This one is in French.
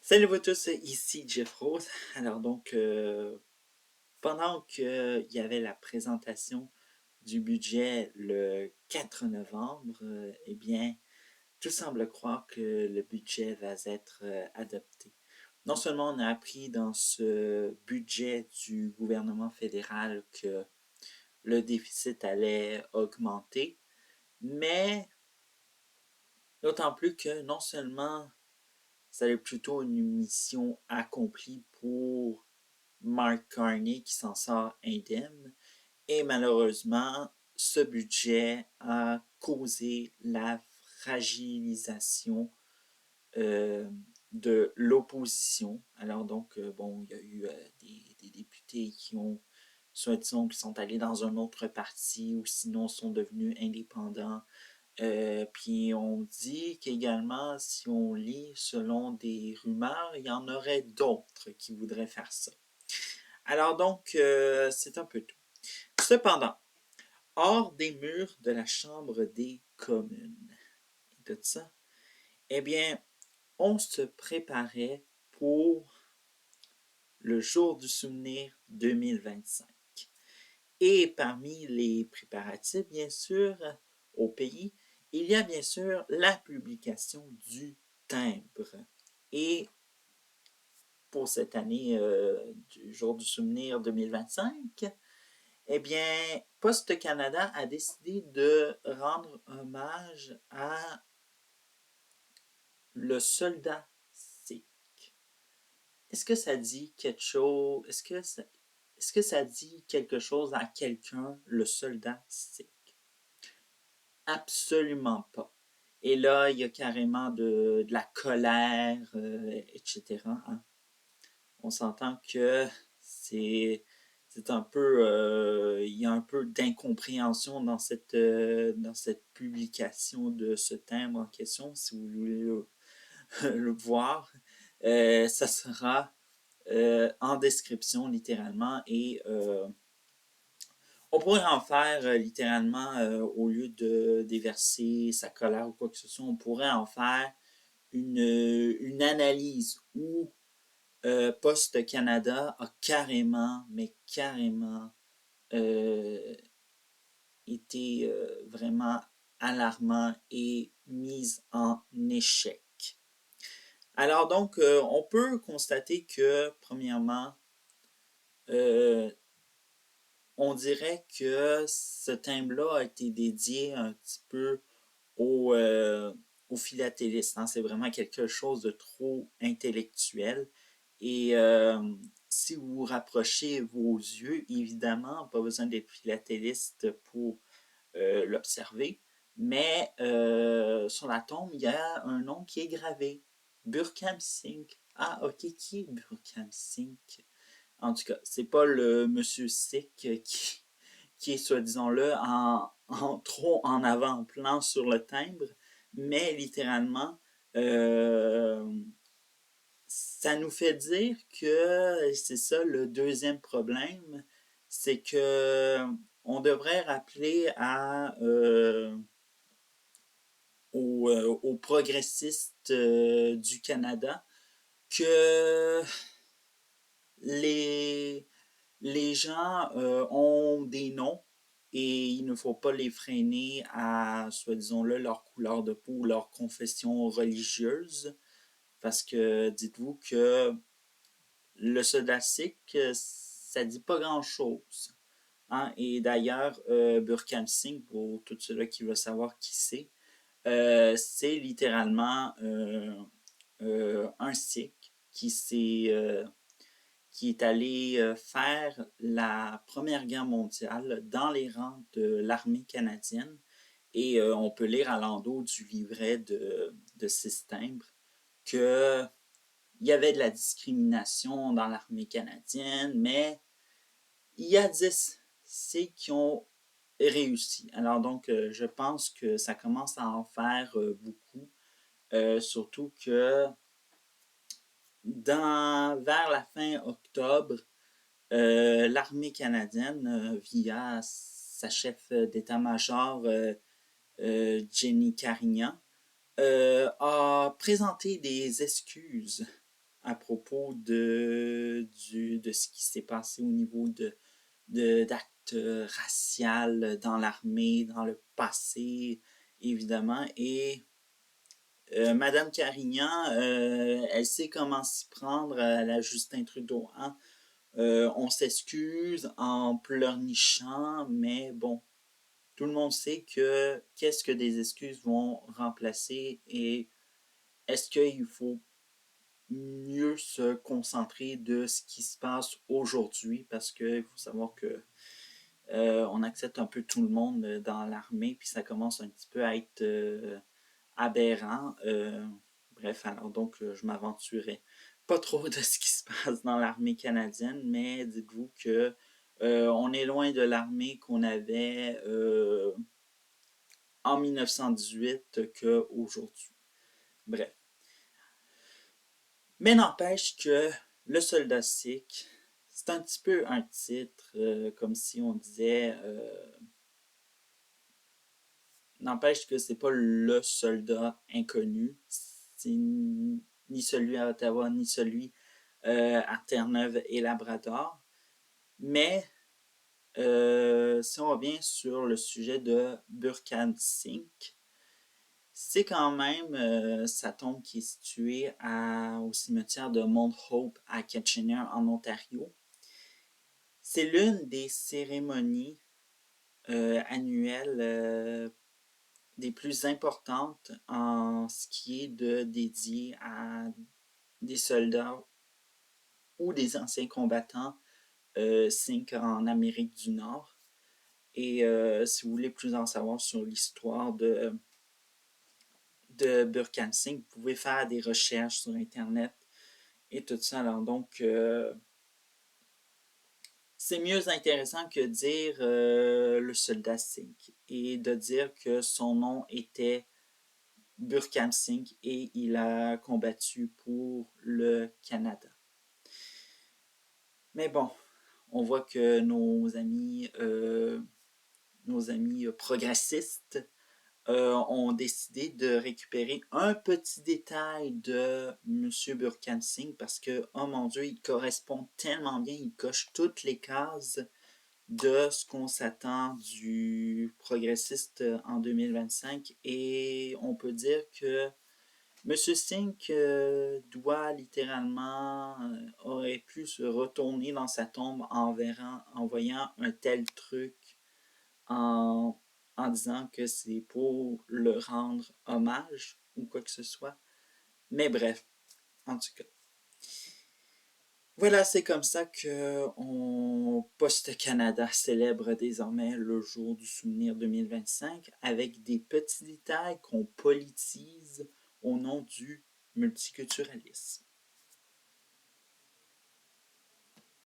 Salut vous tous, ici Jeff Rose. Alors donc, pendant qu'il y avait la présentation du budget le 4 novembre, eh bien, tout semble croire que le budget va être adopté. Non seulement on a appris dans ce budget du gouvernement fédéral que le déficit allait augmenter, mais d'autant plus que non seulement ça allait plutôt une mission accomplie pour Mark Carney qui s'en sort indemne. Et malheureusement, ce budget a causé la fragilisation euh, de l'opposition. Alors donc, bon, il y a eu des députés qui ont, soit disons, qui sont allés dans un autre parti ou sinon sont devenus indépendants. Puis on dit qu'également, si on lit selon des rumeurs, il y en aurait d'autres qui voudraient faire ça. Alors donc, c'est un peu tout. Cependant, hors des murs de la Chambre des communes et tout ça, eh bien, on se préparait pour le jour du souvenir 2025. Et parmi les préparatifs, bien sûr, au pays, il y a bien sûr la publication du timbre. Et pour cette année du jour du souvenir 2025, eh bien, Poste Canada a décidé de rendre hommage à le soldat sikh. Est-ce que ça dit quelque chose? Est-ce que ça dit quelque chose à quelqu'un, le soldat sikh? Absolument pas. Et là, il y a carrément de la colère, etc. Hein. On s'entend que c'est c'est un peu il y a un peu d'incompréhension dans cette publication de ce timbre en question. Si vous voulez le voir, ça sera en description littéralement et on pourrait en faire littéralement au lieu de déverser sa colère ou quoi que ce soit, on pourrait en faire une analyse où Poste Canada a carrément, mais carrément euh, été vraiment alarmant et mis en échec. Alors donc, on peut constater que, premièrement, euh, on dirait que ce thème-là a été dédié un petit peu aux philatélistes. Hein. C'est vraiment quelque chose de trop intellectuel. Et si vous vous rapprochez vos yeux, évidemment, pas besoin d'être philatéliste pour l'observer, mais sur la tombe, il y a un nom qui est gravé. Burkham Singh. Ah, ok, qui est Burkham Singh? En tout cas, c'est pas le monsieur Sikh qui est, soi-disant là, trop en avant-plan sur le timbre, mais littéralement, euh, ça nous fait dire que c'est ça le deuxième problème, c'est que on devrait rappeler aux progressistes du Canada que les, les gens ont des noms et il ne faut pas les freiner à, soi-disant-le, leur couleur de peau ou leur confession religieuse. Parce que dites-vous que le soldat sikh, ça dit pas grand-chose. Hein? Et d'ailleurs, Burkhan Singh, pour tout ceux qui veulent savoir qui c'est littéralement un sikh qui est allé faire la Première Guerre mondiale dans les rangs de l'armée canadienne. Et on peut lire à l'endos du livret de Systembre qu'il y avait de la discrimination dans l'armée canadienne, mais il y a 10 Sikhs qui ont réussi. Alors donc, je pense que ça commence à en faire beaucoup, surtout que vers la fin octobre, l'armée canadienne, via sa chef d'état-major, Jenny Carignan, a présenté des excuses à propos de ce qui s'est passé au niveau d'actes raciaux dans l'armée, dans le passé, évidemment. Et Madame Carignan, elle sait comment s'y prendre à la Justin Trudeau, hein? On s'excuse en pleurnichant, mais bon, tout le monde sait que qu'est-ce que des excuses vont remplacer et est-ce qu'il faut mieux se concentrer de ce qui se passe aujourd'hui parce qu'il faut savoir que on accepte un peu tout le monde dans l'armée puis ça commence un petit peu à être aberrant. Bref, alors donc je m'aventurais pas trop de ce qui se passe dans l'armée canadienne, mais dites-vous que on est loin de l'armée qu'on avait en 1918 qu'aujourd'hui. Bref. Mais n'empêche que le soldat sikh, c'est un petit peu un titre, comme si on disait. N'empêche que c'est pas le soldat inconnu. C'est ni celui à Ottawa, ni celui à Terre-Neuve et Labrador. Mais si on revient sur le sujet de Burkhan Singh, c'est quand même sa tombe qui est située au cimetière de Mount Hope à Kitchener en Ontario. C'est l'une des cérémonies annuelles des plus importantes en ce qui est de dédier à des soldats ou des anciens combattants Sikh en Amérique du Nord. Et si vous voulez plus en savoir sur l'histoire de Burkhan Singh, vous pouvez faire des recherches sur Internet et tout ça. Alors donc, c'est mieux intéressant que dire le soldat Sikh et de dire que son nom était Burkhan Singh et il a combattu pour le Canada. Mais bon, on voit que nos amis progressistes ont décidé de récupérer un petit détail de M. Burkhan Singh parce que, oh mon Dieu, il correspond tellement bien, il coche toutes les cases de ce qu'on s'attend du progressiste en 2025 et on peut dire que M. Singh doit littéralement, aurait pu se retourner dans sa tombe en voyant un tel truc en, en disant que c'est pour le rendre hommage ou quoi que ce soit. Mais bref, en tout cas. Voilà, c'est comme ça que Poste Canada célèbre désormais le jour du souvenir 2025 avec des petits détails qu'on politise au nom du multiculturalisme.